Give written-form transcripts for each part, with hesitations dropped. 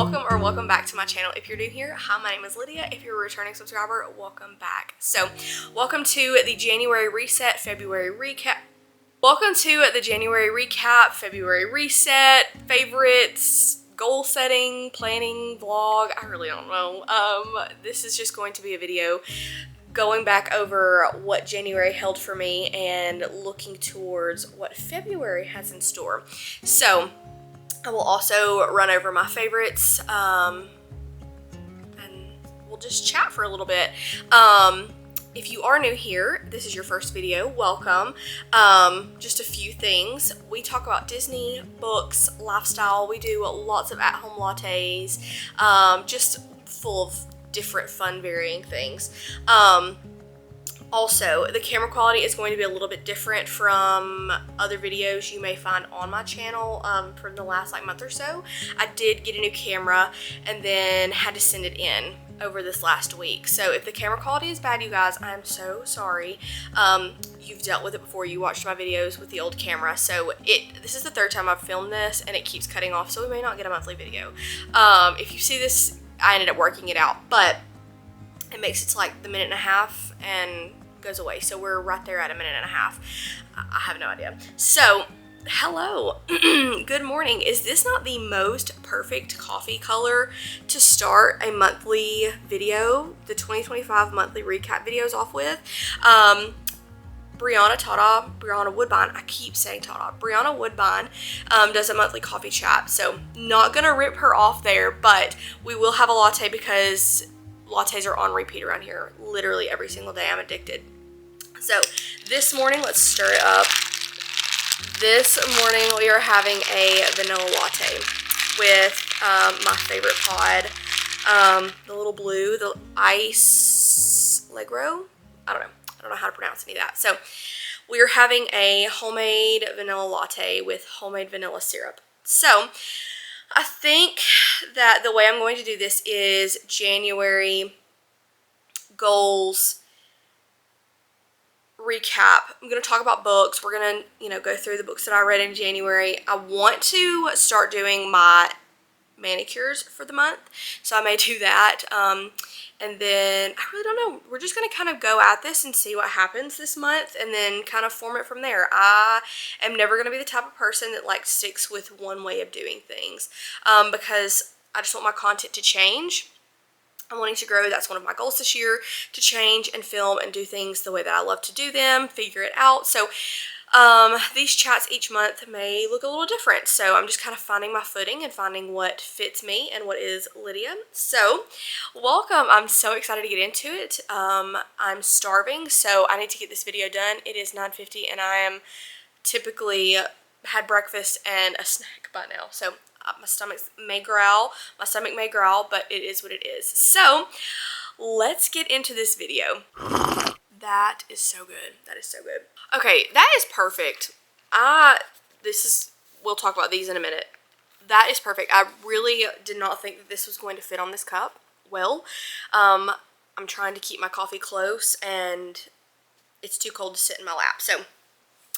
welcome or welcome back to my channel. If you're new here, hi, my name is Lydia. If you're a returning subscriber, welcome back. So welcome to the January reset, February recap. Welcome to the January recap, February reset, favorites, goal setting, planning, vlog. I really don't know. This is just going to be a video going back over what January held for me and looking towards what February has in store. So I will also run over my favorites, and we'll just chat for a little bit. If you are new here, this is your first video, welcome. Just a few things. We talk about Disney, books, lifestyle. We do lots of at-home lattes, just full of different fun, varying things. Also, the camera quality is going to be a little bit different from other videos you may find on my channel from the last month or so. I did get a new camera and then had to send it in over this last week. So if the camera quality is bad, you guys, I'm so sorry. You've dealt with it before. You watched my videos with the old camera. So this is the third time I've filmed this and it keeps cutting off, so we may not get a monthly video. If you see this, I ended up working it out, but it makes it to the minute and a half and goes away. So we're right there at a minute and a half. I have no idea. So, hello. Good morning. Is this not the most perfect coffee color to start a monthly video, the 2025 monthly recap videos off with? Brianna Woodbine, I keep saying Tada. Brianna Woodbine does a monthly coffee chat. So, not gonna rip her off there, but we will have a latte because lattes are on repeat around here literally every single day. I'm addicted. So this morning, let's stir it up. This morning we are having a vanilla latte with my favorite pod, the little blue, the Ice Legro. I don't know how to pronounce any of that. So we are having a homemade vanilla latte with homemade vanilla syrup. So I think that the way I'm going to do this is January goals recap. I'm going to talk about books. We're going to, go through the books that I read in January. I want to start doing my manicures for the month, so I may do that. And then I really don't know. We're just going to kind of go at this and see what happens this month and then kind of form it from there. I am never going to be the type of person that sticks with one way of doing things because I just want my content to change. I'm wanting to grow. That's one of my goals this year, to change and film and do things the way that I love to do them, figure it out. So these chats each month may look a little different. So I'm just kind of finding my footing and finding what fits me and what is Lydia. So welcome. I'm so excited to get into it. I'm starving, so I need to get this video done. It is 9:50 and I am typically had breakfast and a snack by now. So my stomach may growl, but it is what it is. So let's get into this video. That is so good. That is so good. Okay, that is perfect. We'll talk about these in a minute. That is perfect. I really did not think that this was going to fit on this cup. Well, I'm trying to keep my coffee close and it's too cold to sit in my lap. So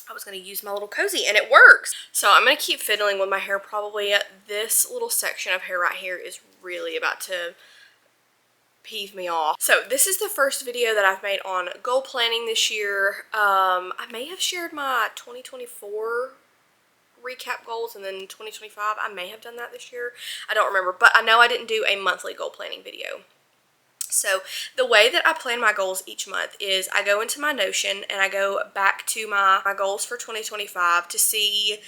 I was going to use my little cozy and it works. So I'm going to keep fiddling with my hair probably. This little section of hair right here is really about to peeve me off. So this is the first video that I've made on goal planning this year. I may have shared my 2024 recap goals and then 2025. I may have done that this year. I don't remember, but I know I didn't do a monthly goal planning video. So the way that I plan my goals each month is I go into my Notion and I go back to my goals for 2025 to see,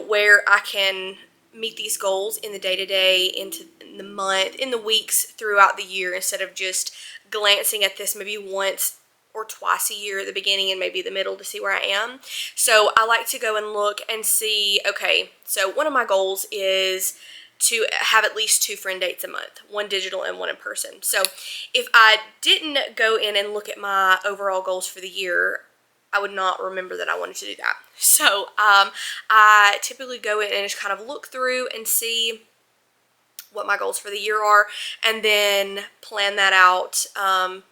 where I can meet these goals in the day-to-day, into the month, in the weeks, throughout the year, instead of just glancing at this maybe once or twice a year at the beginning and maybe the middle to see where I am. So I like to go and look and see, okay, so one of my goals is to have at least 2 friend dates a month, one digital and one in person. So if I didn't go in and look at my overall goals for the year, I would not remember that I wanted to do that. So I typically go in and just kind of look through and see, what my goals for the year are, and then plan that out,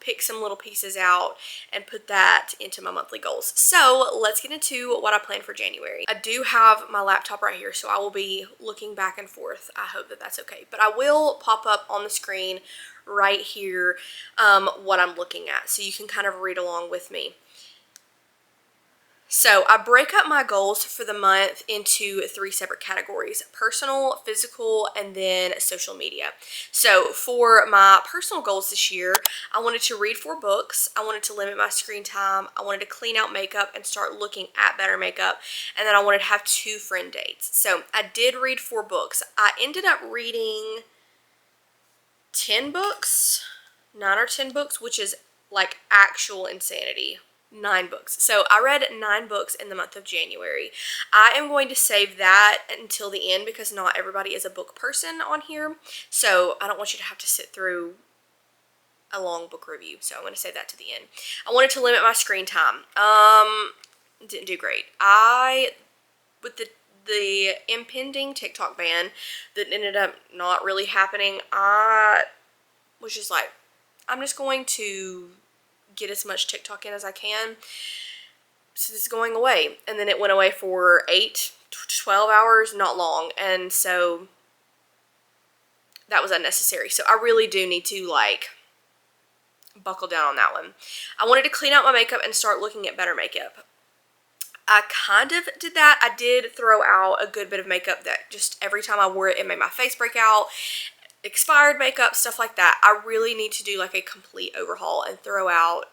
pick some little pieces out, and put that into my monthly goals. So let's get into what I plan for January. I do have my laptop right here, so I will be looking back and forth. I hope that that's okay, but I will pop up on the screen right here what I'm looking at, so you can kind of read along with me. So I break up my goals for the month into 3 separate categories: personal, physical, and then social media. So for my personal goals this year, I wanted to read 4 books. I wanted to limit my screen time. I wanted to clean out makeup and start looking at better makeup. And then I wanted to have 2 friend dates. So I did read 4 books. I ended up reading 10 books, 9 or 10 books, which is like actual insanity. 9 books. So I read 9 books in the month of January. I am going to save that until the end because not everybody is a book person on here. So I don't want you to have to sit through a long book review. So I'm going to save that to the end. I wanted to limit my screen time. Didn't do great. With the impending TikTok ban that ended up not really happening, I was just like, I'm just going to get as much TikTok in as I can, so it's going away. And then it went away for 8 to 12 hours, not long, and so that was unnecessary. So I really do need to like buckle down on that one. I wanted to clean out my makeup and start looking at better makeup. I kind of did that. I did throw out a good bit of makeup that just every time I wore it, it made my face break out. Expired makeup, stuff like that. I really need to do like a complete overhaul and throw out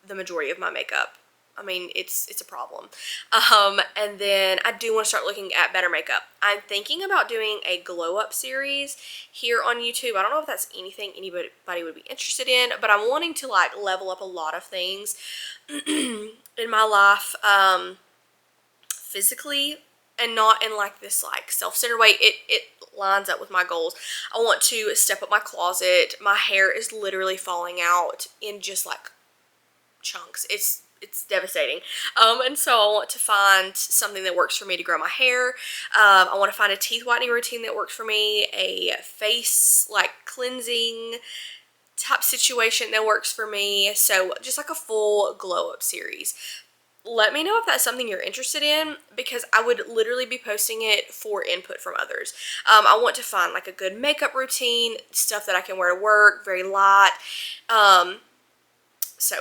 the majority of my makeup. I mean, it's a problem. And then I do want to start looking at better makeup. I'm thinking about doing a glow up series here on YouTube. I don't know if that's anything anybody would be interested in, but I'm wanting to like level up a lot of things in my life, physically, and not in like this like self-centered way. It lines up with my goals. I want to step up my closet. My hair is literally falling out in just like chunks. It's devastating. And so I want to find something that works for me to grow my hair. I want to find a teeth whitening routine that works for me, a face like cleansing type situation that works for me. So just like a full glow up series. Let me know if that's something you're interested in, because I would literally be posting it for input from others. I want to find like a good makeup routine, stuff that I can wear to work, very light. So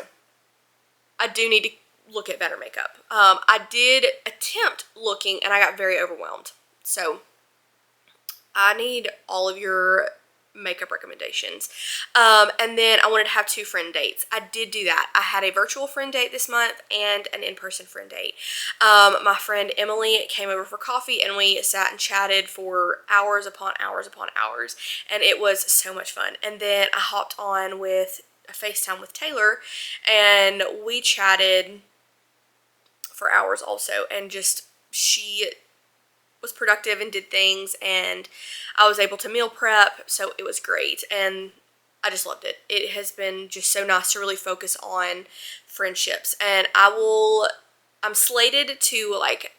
I do need to look at better makeup. I did attempt looking and I got very overwhelmed. So I need all of your makeup recommendations. And then I wanted to have 2 friend dates. I did do that. I had a virtual friend date this month and an in-person friend date. My friend Emily came over for coffee and we sat and chatted for hours upon hours upon hours, and it was so much fun. And then I hopped on with a FaceTime with Taylor and we chatted for hours also, and just she was productive and did things, and I was able to meal prep, so it was great, and I just loved it. It has been just so nice to really focus on friendships, and I'm slated to like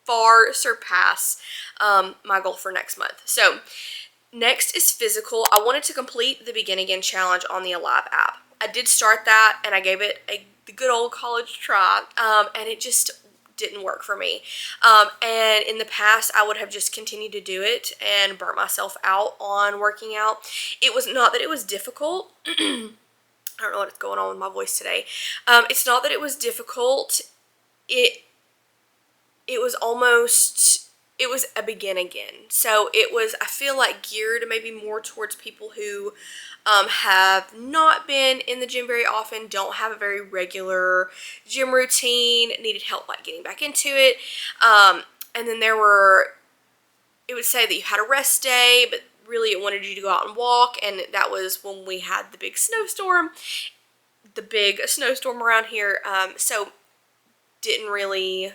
far surpass my goal for next month. So next is physical. I wanted to complete the Begin Again challenge on the Alive app. I did start that and I gave it the good old college try, and it just didn't work for me. And in the past, I would have just continued to do it and burnt myself out on working out. It was not that it was difficult. I don't know what's going on with my voice today. It's not that it was difficult. It was a begin again. So it was, I feel like, geared maybe more towards people who have not been in the gym very often, don't have a very regular gym routine, needed help like getting back into it. And then it would say that you had a rest day, but really it wanted you to go out and walk, and that was when we had the big snowstorm around here, so didn't really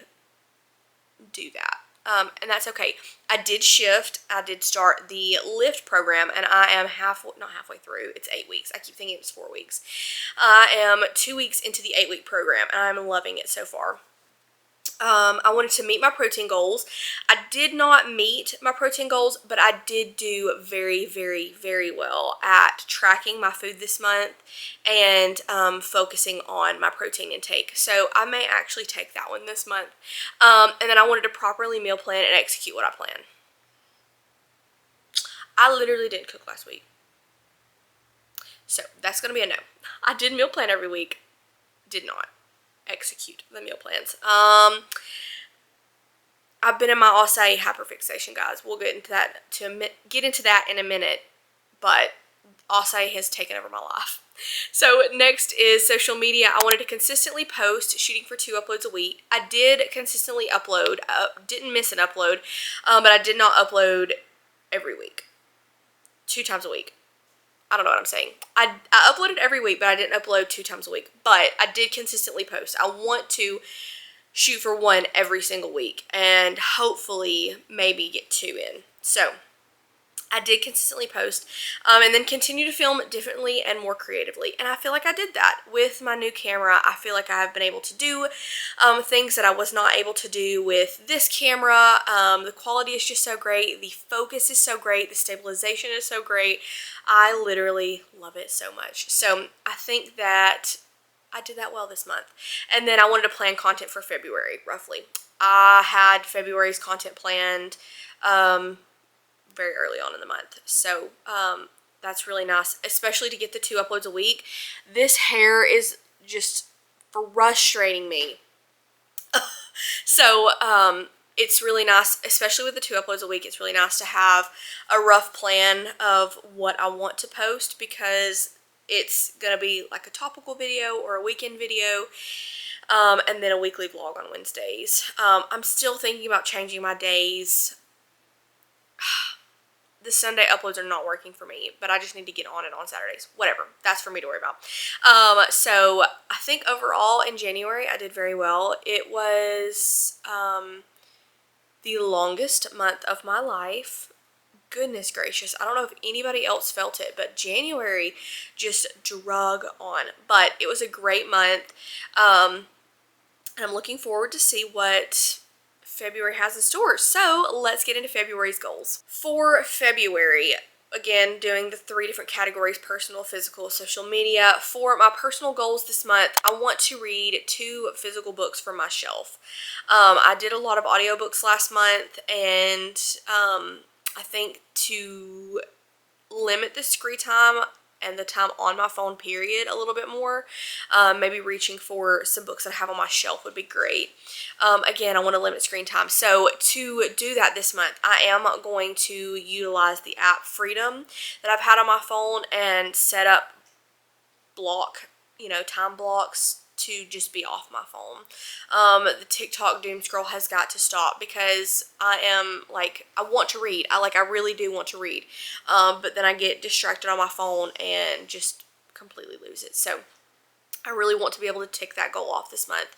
do that. And that's okay. I did shift. I did start the Lift program, and I am not halfway through. It's 8 weeks. I keep thinking it's 4 weeks. I am 2 weeks into the 8-week program, and I'm loving it so far. I wanted to meet my protein goals. I did not meet my protein goals, but I did do very, very, very well at tracking my food this month and focusing on my protein intake. So I may actually take that one this month. And then I wanted to properly meal plan and execute what I plan. I literally didn't cook last week. So that's going to be a no. I did meal plan every week. Did not execute the meal plans. I've been in my acai hyperfixation, guys. We'll get into that in a minute, but acai has taken over my life. So next is social media. I wanted to consistently post, shooting for 2 uploads a week. I did consistently upload, didn't miss an upload, but I did not upload every week, 2 times a week. I don't know what I'm saying. I uploaded every week, but I didn't upload 2 times a week. But I did consistently post. I want to shoot for 1 every single week and hopefully maybe get 2 in. So I did consistently post and then continue to film differently and more creatively. And I feel like I did that with my new camera. I feel like I have been able to do things that I was not able to do with this camera. The quality is just so great. The focus is so great. The stabilization is so great. I literally love it so much. So I think that I did that well this month. And then I wanted to plan content for February, roughly. I had February's content planned very early on in the month. So that's really nice, especially to get the 2 uploads a week. This hair is just frustrating me. So it's really nice, especially with the 2 uploads a week. It's really nice to have a rough plan of what I want to post, because it's gonna be like a topical video or a weekend video, and then a weekly vlog on Wednesdays. I'm still thinking about changing my days. The Sunday uploads are not working for me, but I just need to get on it on Saturdays. Whatever. That's for me to worry about. So I think overall in January I did very well. It was the longest month of my life. Goodness gracious. I don't know if anybody else felt it, but January just drug on. But it was a great month. And I'm looking forward to see what February has in store. So let's get into February's goals. For February, again, doing the 3 different categories: personal, physical, social media. For my personal goals this month, I want to read 2 physical books from my shelf. I did a lot of audiobooks last month, and I think to limit the screen time and the time on my phone period a little bit more, maybe reaching for some books that I have on my shelf would be great. Again, I want to limit screen time. So to do that this month, I am going to utilize the app Freedom that I've had on my phone and set up time blocks to just be off my phone. The TikTok doom scroll has got to stop, because I want to read. I really do want to read. But then I get distracted on my phone and just completely lose it. So I really want to be able to tick that goal off this month.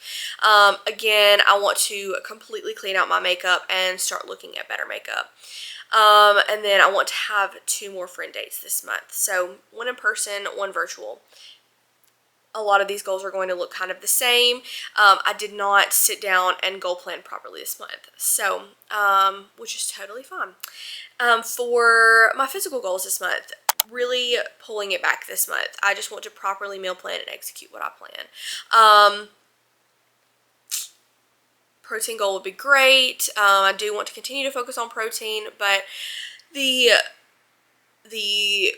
Again, I want to completely clean out my makeup and start looking at better makeup. And then I want to have 2 more friend dates this month. So 1 in person, 1 virtual. A lot of these goals are going to look kind of the same. I did not sit down and goal plan properly this month, so which is totally fine. For my physical goals this month, really pulling it back this month. I just want to properly meal plan and execute what I plan. Protein goal would be great. I do want to continue to focus on protein, but the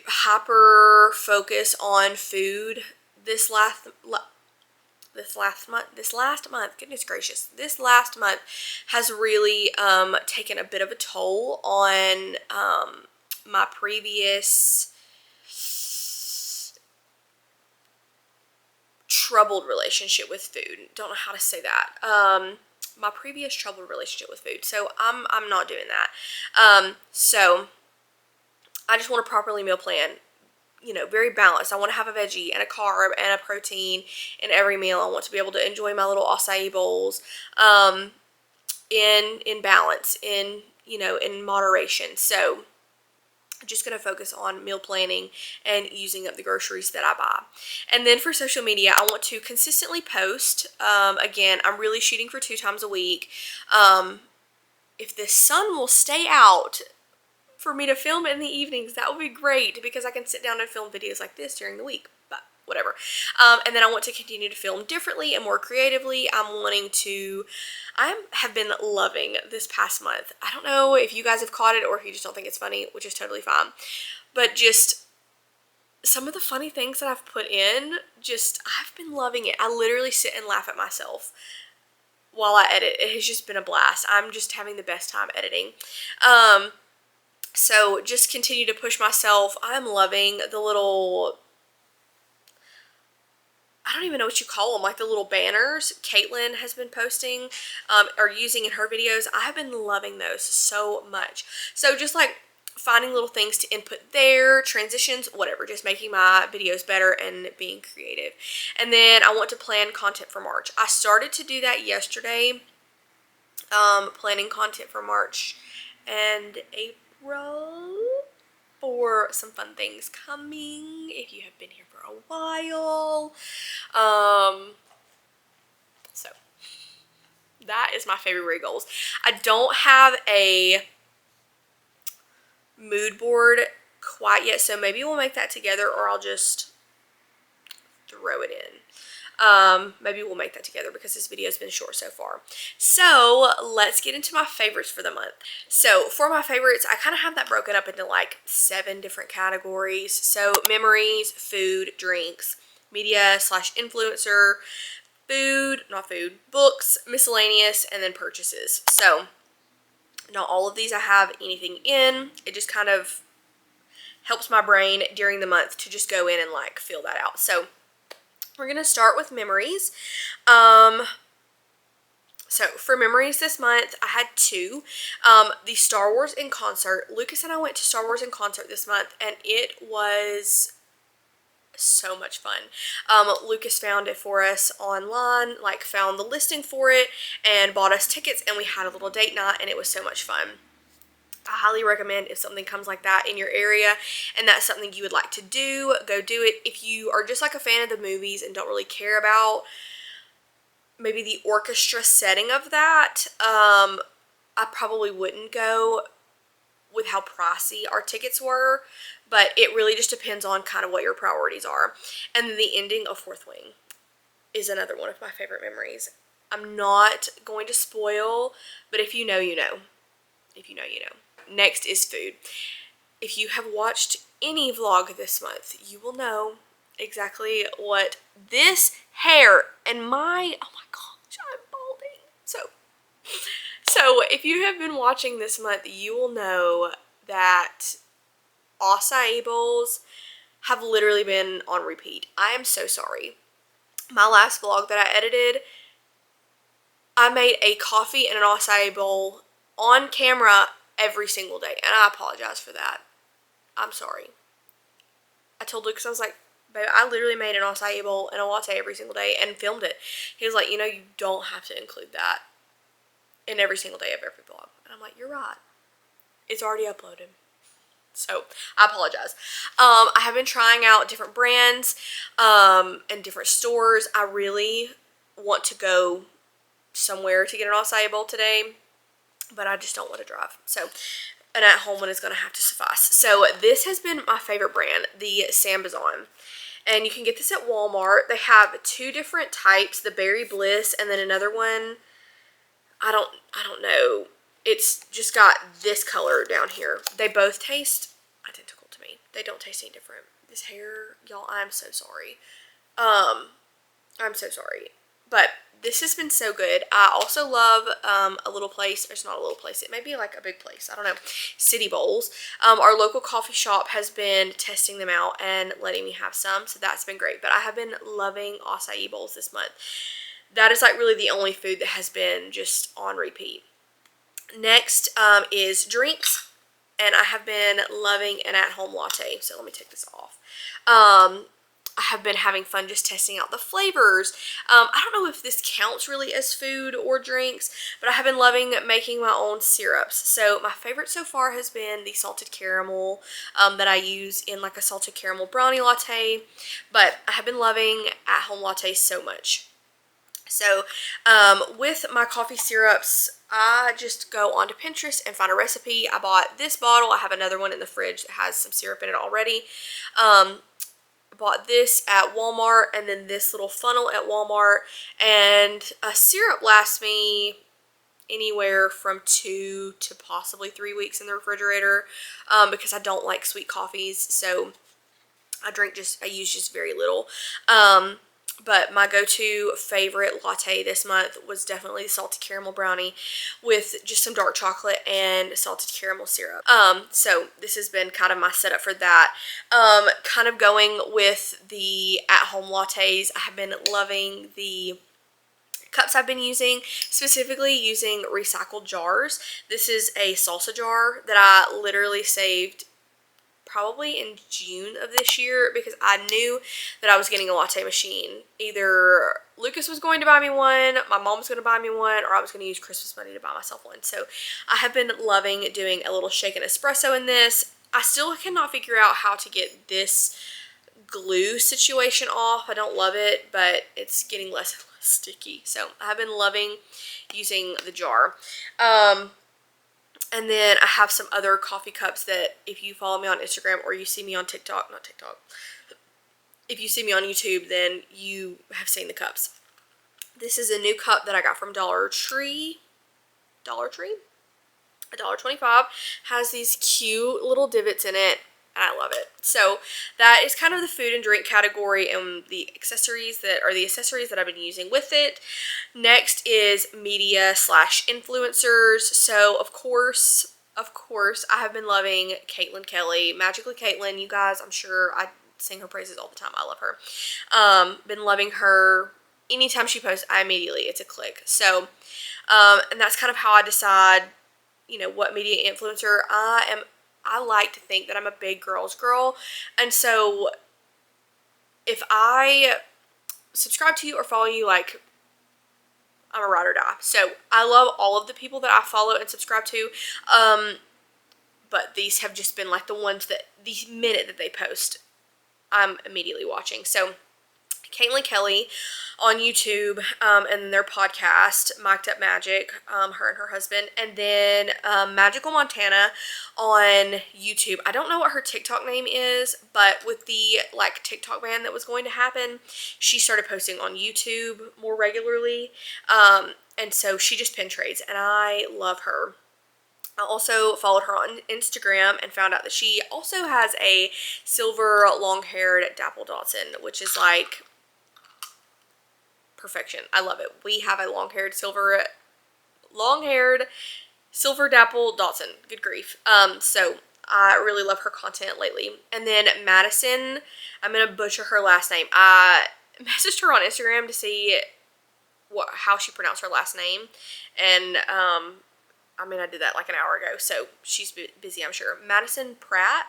hyper focus on food this last month, goodness gracious, this last month has really taken a bit of a toll on my previous troubled relationship with food. Don't know how to say that. My previous troubled relationship with food. So I'm not doing that. So I just want to properly meal plan. Very balanced. I want to have a veggie and a carb and a protein in every meal. I want to be able to enjoy my little acai bowls in balance, in moderation. So I'm just going to focus on meal planning and using up the groceries that I buy. And then for social media, I want to consistently post. Again, I'm really shooting for 2 times a week. If the sun will stay out for me to film in the evenings, that would be great because I can sit down and film videos like this during the week, but whatever. And then I want to continue to film differently and more creatively. I have been loving this past month. I don't know if you guys have caught it or if you just don't think it's funny, which is totally fine. But just some of the funny things that I've put in, I've been loving it. I literally sit and laugh at myself while I edit. It has just been a blast. I'm just having the best time editing. So just continue to push myself. I'm loving the little, I don't even know what you call them, like the little banners Katelyn has been posting or using in her videos. I have been loving those so much. So just like finding little things to input there, transitions, whatever, just making my videos better and being creative. And then I want to plan content for March. I started to do that yesterday, planning content for March and April for some fun things coming if you have been here for a while. So that is my February goals. I don't have a mood board quite yet, so maybe we'll make that together or I'll just throw it in. Maybe we'll make that together because this video has been short so far. So let's get into my favorites for the month. So for my favorites, I kind of have that broken up into like 7 different categories. So memories, food, drinks, media / influencer, books, miscellaneous, and then purchases. So not all of these I have anything in. It just kind of helps my brain during the month to just go in and like fill that out. So we're going to start with memories. So for memories this month, I had 2. The Star Wars in concert. Lucas and I went to Star Wars in concert this month, and it was so much fun. Lucas found it for us online, like found the listing for it, and bought us tickets, and we had a little date night, and it was so much fun. I highly recommend if something comes like that in your area and that's something you would like to do, go do it. If you are just like a fan of the movies and don't really care about maybe the orchestra setting of that, I probably wouldn't go with how pricey our tickets were, but it really just depends on kind of what your priorities are. And then the ending of Fourth Wing is another one of my favorite memories. I'm not going to spoil, but if you know, you know. If you know, you know. Next is food. If you have watched any vlog this month, you will know exactly what this hair and oh my gosh, I'm balding. So if you have been watching this month, you will know that acai bowls have literally been on repeat. I am so sorry. My last vlog that I edited, I made a coffee and an acai bowl on camera every single day, and I apologize for that. I'm sorry. I told Lucas, I was like, babe, I literally made an acai bowl and a latte every single day and filmed it. He was like, you know, you don't have to include that in every single day of every vlog. And I'm like, you're right. It's already uploaded. So I apologize. I have been trying out different brands and different stores. I really want to go somewhere to get an acai bowl today, but I just don't want to drive. So an at-home one is going to have to suffice. So this has been my favorite brand, the Sambazon. And you can get this at Walmart. They have 2 different types, the Berry Bliss and then another one, I don't know. It's just got this color down here. They both taste identical to me. They don't taste any different. This hair, y'all, I'm so sorry. I'm so sorry. But this has been so good. I also love a little place. It's not a little place. It may be like a big place. I don't know. City Bowls. Our local coffee shop has been testing them out and letting me have some. So that's been great. But I have been loving acai bowls this month. That is like really the only food that has been just on repeat. Next is drinks. And I have been loving an at-home latte. So let me take this off. I have been having fun just testing out the flavors. I don't know if this counts really as food or drinks, but I have been loving making my own syrups. So my favorite so far has been the salted caramel that I use in like a salted caramel brownie latte, but I have been loving at-home lattes so much. So with my coffee syrups, I just go onto Pinterest and find a recipe. I bought this bottle. I have another one in the fridge that has some syrup in it already. Bought this at Walmart, and then this little funnel at Walmart, and a syrup lasts me anywhere from 2 to possibly 3 weeks in the refrigerator, because I don't like sweet coffees, so I use just very little. But my go-to favorite latte this month was definitely the salted caramel brownie with just some dark chocolate and salted caramel syrup. So this has been kind of my setup for that. Kind of going with the at-home lattes, I have been loving the cups I've been using, specifically using recycled jars. This is a salsa jar that I literally saved probably in June of this year because I knew that I was getting a latte machine. Either Lucas was going to buy me one, my mom was going to buy me one, or I was going to use Christmas money to buy myself one. So I have been loving doing a little shaken espresso in this. I still cannot figure out how to get this glue situation off. I don't love it, but it's getting less and less sticky. So I have been loving using the jar. And then I have some other coffee cups that if you follow me on Instagram or you see me on TikTok, not TikTok, if you see me on YouTube, then you have seen the cups. This is a new cup that I got from Dollar Tree, $1.25, has these cute little divots in it, and I love it. So that is kind of the food and drink category and the accessories that I've been using with it. Next is media / influencers. So of course, I have been loving Katelyn Kelly, Magically Katelyn. You guys, I'm sure I sing her praises all the time. I love her. Been loving her. Anytime she posts, it's a click. So, and that's kind of how I decide, what media influencer I am. I like to think that I'm a big girl's girl, and so if I subscribe to you or follow you, like, I'm a ride or die. So I love all of the people that I follow and subscribe to, but these have just been like the ones that the minute that they post, I'm immediately watching. So Katelyn Kelly on YouTube, and their podcast, Mic'd Up Magic, her and her husband, and then Magical Montana on YouTube. I don't know what her TikTok name is, but with the TikTok ban that was going to happen, she started posting on YouTube more regularly, and so she just pin trades, and I love her. I also followed her on Instagram and found out that she also has a silver long-haired dapple Dotson, which is like perfection. I love it. We have a long-haired silver dapple Dotson. Good grief. So I really love her content lately. And then Madison, I'm gonna butcher her last name. I messaged her on Instagram to see how she pronounced her last name, and I did that like an hour ago, so she's busy, I'm sure. Madison Proct.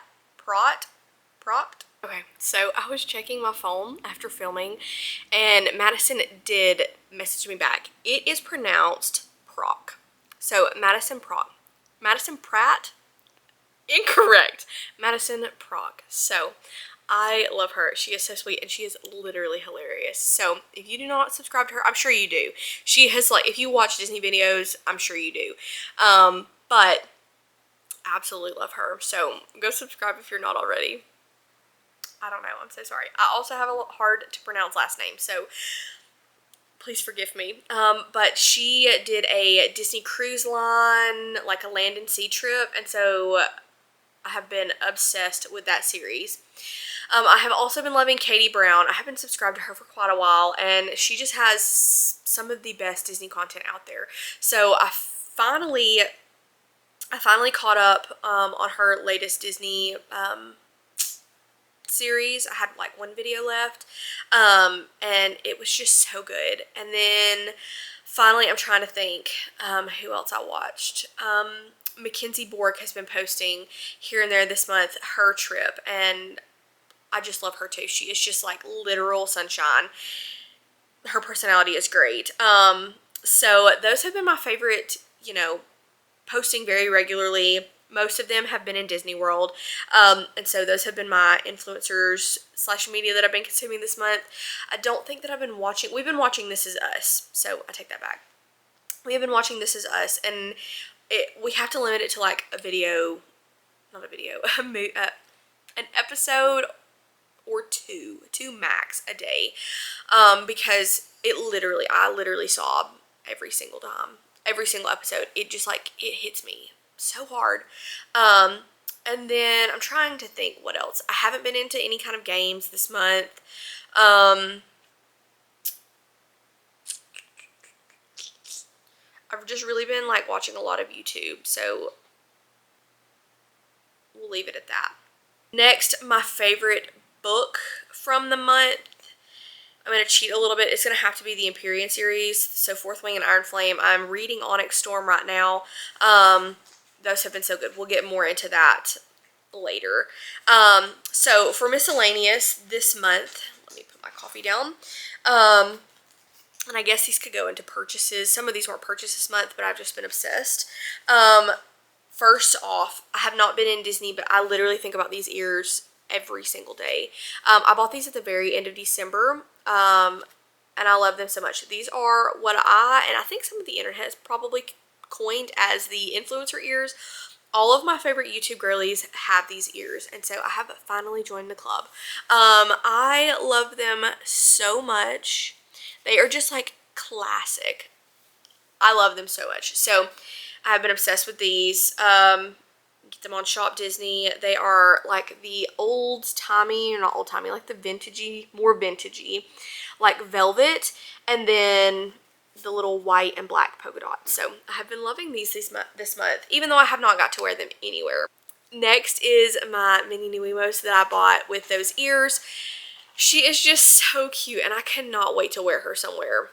Okay, so I was checking my phone after filming, and Madison did message me back. It is pronounced Proc. So Madison Pratt? Incorrect. Madison Proc. So I love her. She is so sweet, and she is literally hilarious. So if you do not subscribe to her, I'm sure you do. She has, if you watch Disney videos, I'm sure you do. But absolutely love her. So go subscribe if you're not already. I don't know. I'm so sorry. I also have a hard to pronounce last name, so please forgive me. But she did a Disney Cruise Line, like a land and sea trip, and so I have been obsessed with that series. I have also been loving Katie Brown. I have been subscribed to her for quite a while, and she just has some of the best Disney content out there. So I finally caught up on her latest Disney series. I had like one video left, and it was just so good. And then finally, I'm trying to think who else I watched. Mackenzie has been posting here and there this month her trip, and I just love her too. She is just like literal sunshine. Her personality is great. So those have been my favorite, you know, posting very regularly. Most of them have been in Disney World. And so those have been my influencers / media that I've been consuming this month. I don't think that I've been watching, we've been watching This Is Us. So I take that back. We have been watching This Is Us, and we have to limit it to like a video, not a video, an episode or two max a day, because I literally sob every single time, every single episode. It just like, it hits me so hard. And then I'm trying to think what else. I haven't been into any kind of games this month. I've just really been like watching a lot of YouTube, so we'll leave it at that. Next, my favorite book from the month. I'm going to cheat a little bit. It's going to have to be the Empyrean series. So Fourth Wing and Iron Flame. I'm reading Onyx Storm right now. Those have been so good. We'll get more into that later. So for miscellaneous this month, let me put my coffee down. And I guess these could go into purchases. Some of these weren't purchased this month, but I've just been obsessed. First off, I have not been in Disney, but I literally think about these ears every single day. I bought these at the very end of December, and I love them so much. These are what and I think some of the internet has probably coined as the influencer ears. All of my favorite YouTube girlies have these ears, and so I have finally joined the club. I love them so much. They are just like classic. I love them so much. So I have been obsessed with these. Get them on Shop Disney. They are like the old-timey, or not old-timey, like the vintagey, more vintagey, like velvet, and then the little white and black polka dots. So I have been loving these this month, even though I have not got to wear them anywhere. Next is my Minnie nuiMOs that I bought with those ears. She is just so cute, and I cannot wait to wear her somewhere.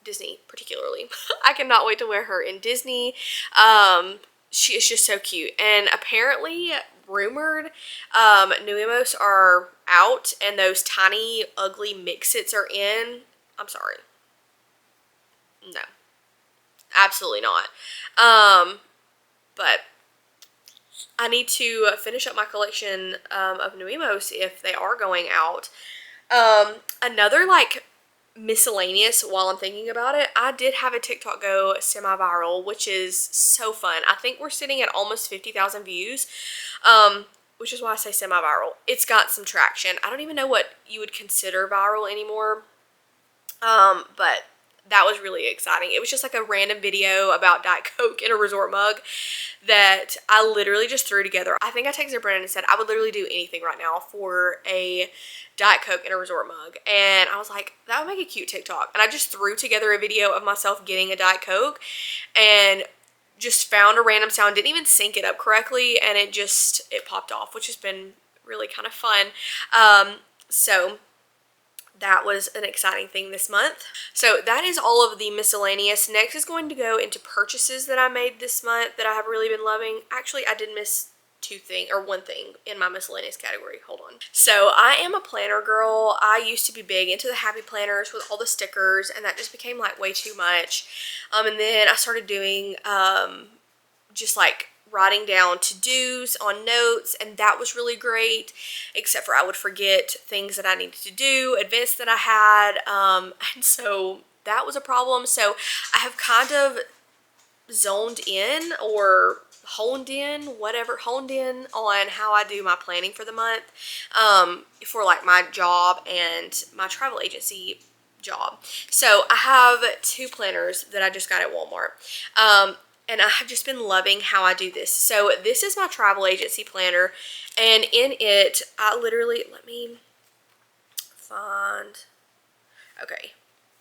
Disney, particularly. I cannot wait to wear her in Disney. She is just so cute. And apparently, rumored, nuiMOs are out, and those tiny, ugly mix-its are in. I'm sorry. No. Absolutely not. But I need to finish up my collection of nuiMOs if they are going out. Another, like, miscellaneous, while I'm thinking about it, I did have a TikTok go semi-viral, which is so fun. I think we're sitting at almost 50,000 views, which is why I say semi-viral. It's got some traction. I don't even know what you would consider viral anymore, but that was really exciting. It was just like a random video about Diet Coke in a resort mug that I literally just threw together. I think I texted Brennan and said I would literally do anything right now for a Diet Coke in a resort mug. And I was like, that would make a cute TikTok. And I just threw together a video of myself getting a Diet Coke and just found a random sound. Didn't even sync it up correctly. And it popped off, which has been really kind of fun. So that was an exciting thing this month. So that is all of the miscellaneous. Next is going to go into purchases that I made this month that I have really been loving. Actually, I did miss one thing in my miscellaneous category. Hold on. So I am a planner girl. I used to be big into the happy planners with all the stickers, and that just became like way too much. And then I started doing just like writing down to-dos on notes, and that was really great, except for I would forget things that I needed to do, events that I had, and so that was a problem. So I have kind of zoned in, or honed in on how I do my planning for the month, for like my job and my travel agency job. So I have 2 planners that I just got at Walmart, and I have just been loving how I do this. So this is my travel agency planner, and in it, I literally, let me find, okay,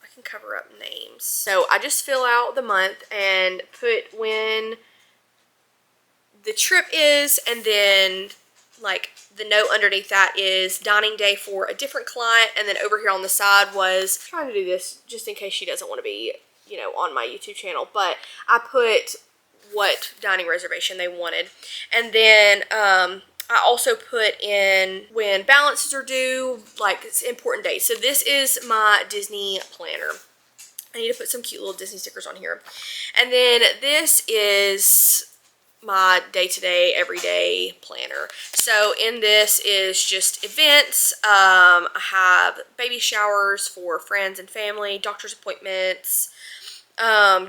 I can cover up names. So I just fill out the month and put when the trip is, and then like the note underneath that is dining day for a different client, and then over here on the side was, I'm trying to do this just in case she doesn't want to be, you know, on my YouTube channel, but I put what dining reservation they wanted. And then I I also put in when balances are due, like it's important dates. So this is my Disney planner. I need to put some cute little Disney stickers on here. And then this is my day-to-day, everyday planner. So in this is just events. I have baby showers for friends and family, doctor's appointments,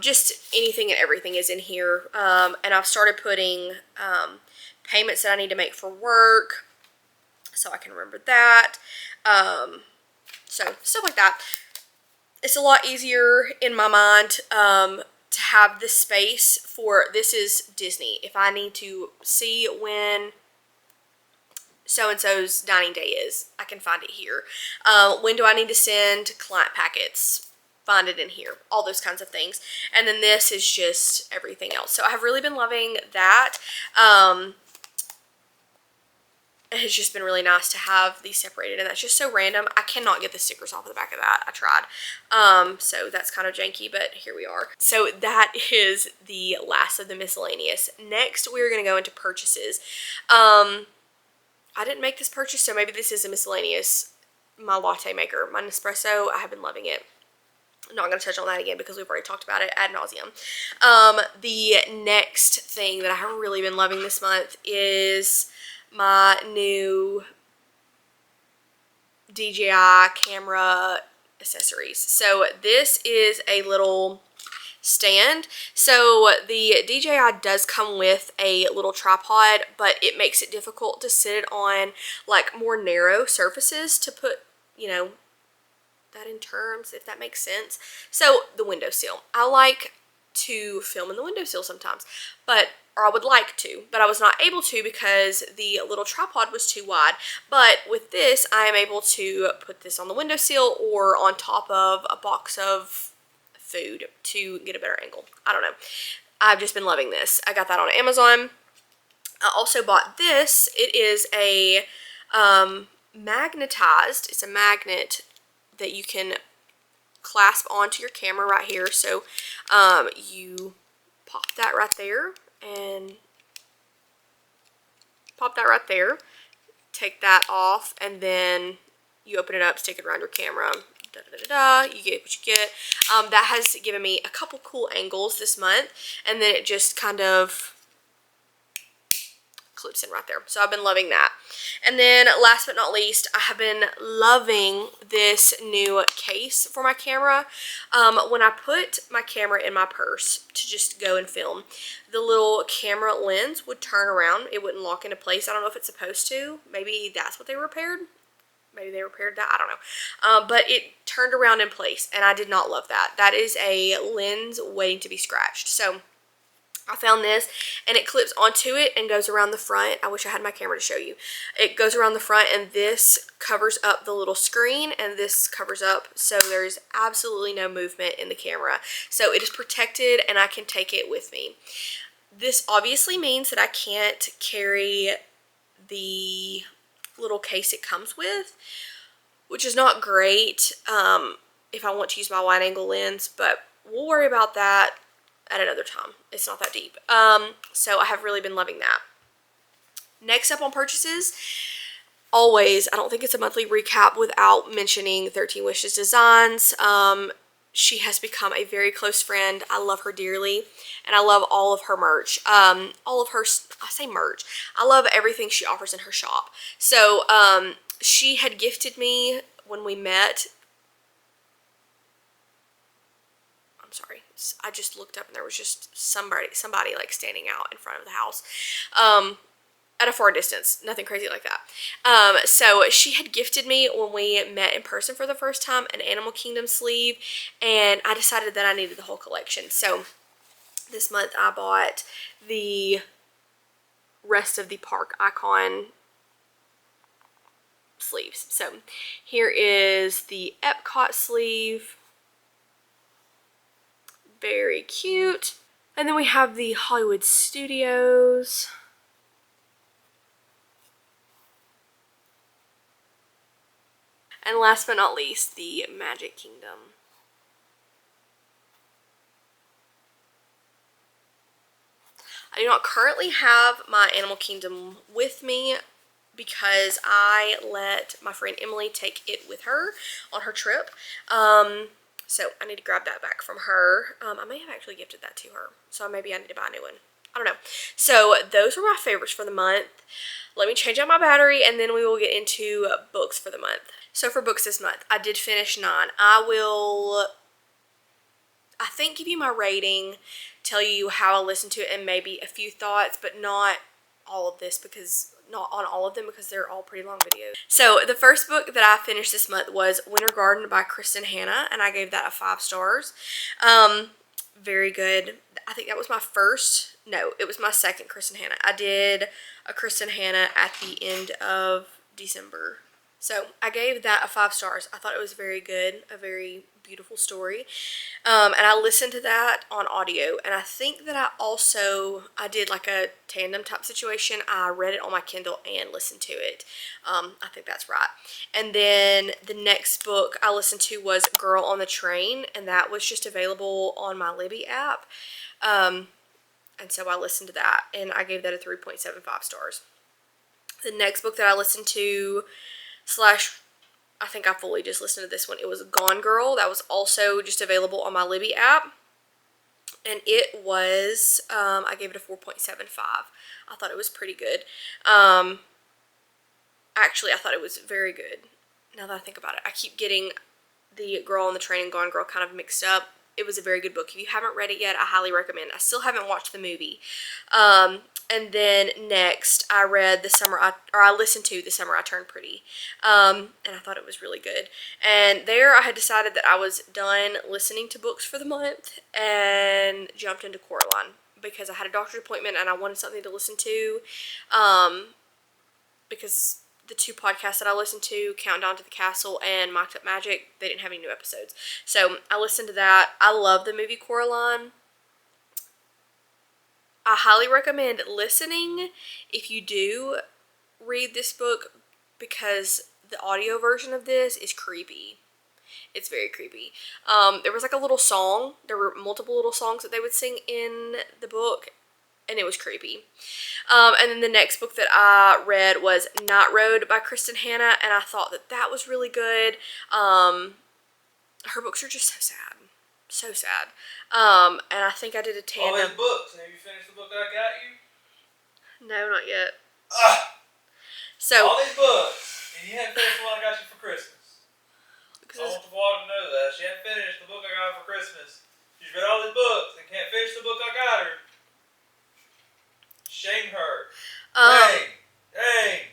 just anything and everything is in here. And I've started putting payments that I need to make for work, so I can remember that. So stuff like that. It's a lot easier in my mind to have this space for, this is Disney. If I need to see when so-and-so's dining day is, I can find it here. When do I need to send client packets? Find it in here. All those kinds of things. And then this is just everything else. So I have really been loving that. It has just been really nice to have these separated, and that's just so random. I cannot get the stickers off of the back of that. I tried. So that's kind of janky, but here we are. So that is the last of the miscellaneous. Next, we're going to go into purchases. I didn't make this purchase, so maybe this is a miscellaneous. My latte maker, my Nespresso, I have been loving it. I'm not going to touch on that again because we've already talked about it ad nauseum. The next thing that I have really been loving this month is my new DJI camera accessories. So this is a little stand. So the DJI does come with a little tripod, but it makes it difficult to sit it on like more narrow surfaces to put, you know, that in terms, if that makes sense. So the windowsill. I like to film in the windowsill sometimes, or I would like to, but I was not able to because the little tripod was too wide. But with this, I am able to put this on the windowsill or on top of a box of food to get a better angle. I don't know. I've just been loving this. I got that on Amazon. I also bought this. It is a magnetized, it's a magnet that you can clasp onto your camera right here. So you pop that right there and take that off, and then you open it up, stick it around your camera, you get what you get. That has given me a couple cool angles this month, and then it just kind of clips in right there. So I've been loving that. And then last but not least, I have been loving this new case for my camera. When I put my camera in my purse to just go and film, the little camera lens would turn around. It wouldn't lock into place. I don't know if it's supposed to. Maybe that's what they repaired. Maybe they repaired that. I don't know. But it turned around in place, and I did not love that. That is a lens waiting to be scratched. So I found this, and it clips onto it and goes around the front. I wish I had my camera to show you. It goes around the front, and this covers up the little screen, and this covers up, so there's absolutely no movement in the camera. So it is protected, and I can take it with me. This obviously means that I can't carry the little case it comes with, which is not great if I want to use my wide angle lens, but we'll worry about that at another time. It's not that deep. So I have really been loving that. Next up on purchases, always, I don't think it's a monthly recap without mentioning 13 Wishes Designs. She has become a very close friend. I love her dearly, and I love all of her merch. All of her, I say merch, I love everything she offers in her shop. So she had gifted me when we met. I'm sorry, I just looked up and there was just somebody like standing out in front of the house at a far distance, nothing crazy like that. So she had gifted me when we met in person for the first time an Animal Kingdom sleeve, and I decided that I needed the whole collection. So this month I bought the rest of the Park Icon sleeves. So here is the Epcot sleeve. Very cute. And then we have the Hollywood Studios. And last but not least, the Magic Kingdom. I do not currently have my Animal Kingdom with me. because I let my friend Emily take it with her on her trip. So I need to grab that back from her. I may have actually gifted that to her, so maybe I need to buy a new one. I don't know. So those were my favorites for the month. Let me change out my battery and then we will get into books for the month. So for books this month, I did finish 9. I will, I think, give you my rating, tell you how I listened to it, and maybe a few thoughts, but not all of this, because not on all of them, because they're all pretty long videos. So the first book that I finished this month was Winter Garden by Kristen Hanna, and I gave that a 5 stars. Very good. I think that was my first, no, it was my second Kristen Hanna. I did a Kristen Hanna at the end of December. So I gave that a 5 stars. I thought it was very good, a very beautiful story. And I listened to that on audio. And I think that I did like a tandem type situation. I read it on my Kindle and listened to it. I think that's right. And then the next book I listened to was Girl on the Train. And that was just available on my Libby app. And so I listened to that. And I gave that a 3.75 stars. The next book that I listened to / I think I fully just listened to this one. It was Gone Girl. That was also just available on my Libby app. And it was, I gave it a 4.75. I thought it was pretty good. Actually, I thought it was very good. Now that I think about it, I keep getting the Girl on the Train and Gone Girl kind of mixed up. It was a very good book. If you haven't read it yet, I highly recommend. I still haven't watched the movie. And then next, I listened to The Summer I Turned Pretty. And I thought it was really good. And there I had decided that I was done listening to books for the month and jumped into Coraline because I had a doctor's appointment and I wanted something to listen to. Because the 2 podcasts that I listened to, Countdown to the Castle and Mic'd Up Magic, they didn't have any new episodes. So I listened to that. I love the movie Coraline. I highly recommend listening if you do read this book, because the audio version of this is creepy. It's very creepy. There was like a little song. There were multiple little songs that they would sing in the book, and it was creepy. And then the next book that I read was Night Road by Kristen Hanna, and I thought that that was really good. Her books are just so sad. So sad. And I think I did a tandem. All these books. Have you finished the book that I got you? No, not yet. So all these books, and you haven't finished the one I got you for Christmas. I want the water to know that. She hadn't finished the book I got her for Christmas. She's read all these books and can't finish the book I got her. Shame her. Dang.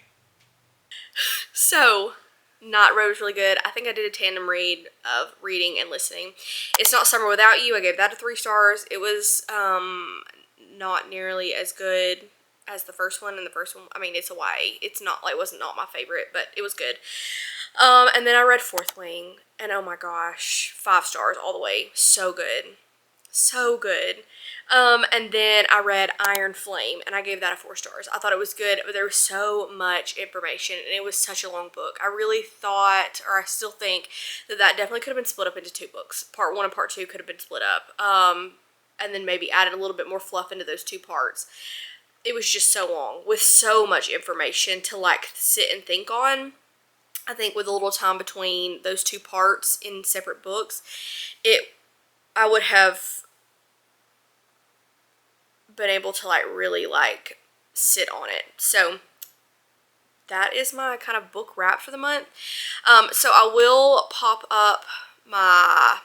So, Night Road was really good. I think I did a tandem read of reading and listening. It's Not Summer Without You. I gave that a 3 stars. It was not nearly as good as the first one. And the first one, I mean, it's a YA. It's not like, it wasn't not my favorite, but it was good. And then I read Fourth Wing, and oh my gosh, 5 stars all the way. So good. So good. And then I read Iron Flame, and I gave that a 4 stars. I thought it was good, but there was so much information, and it was such a long book. I really thought, or I still think, that definitely could have been split up into 2 books. Part 1 and Part 2 could have been split up, and then maybe added a little bit more fluff into those 2 parts. It was just so long, with so much information to, like, sit and think on. I think with a little time between those 2 parts in separate books, I would have been able to like really like sit on it. So that is my kind of book wrap for the month. So I will pop up my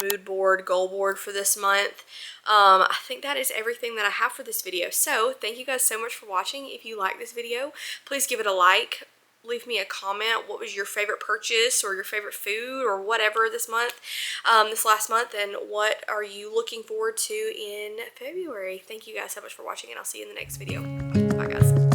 mood board, goal board for this month. I think that is everything that I have for this video. So thank you guys so much for watching. If you like this video, please give it a like. Leave me a comment. What was your favorite purchase or your favorite food or whatever this month, this last month, and what are you looking forward to in February? Thank you guys so much for watching, and I'll see you in the next video. Bye, guys.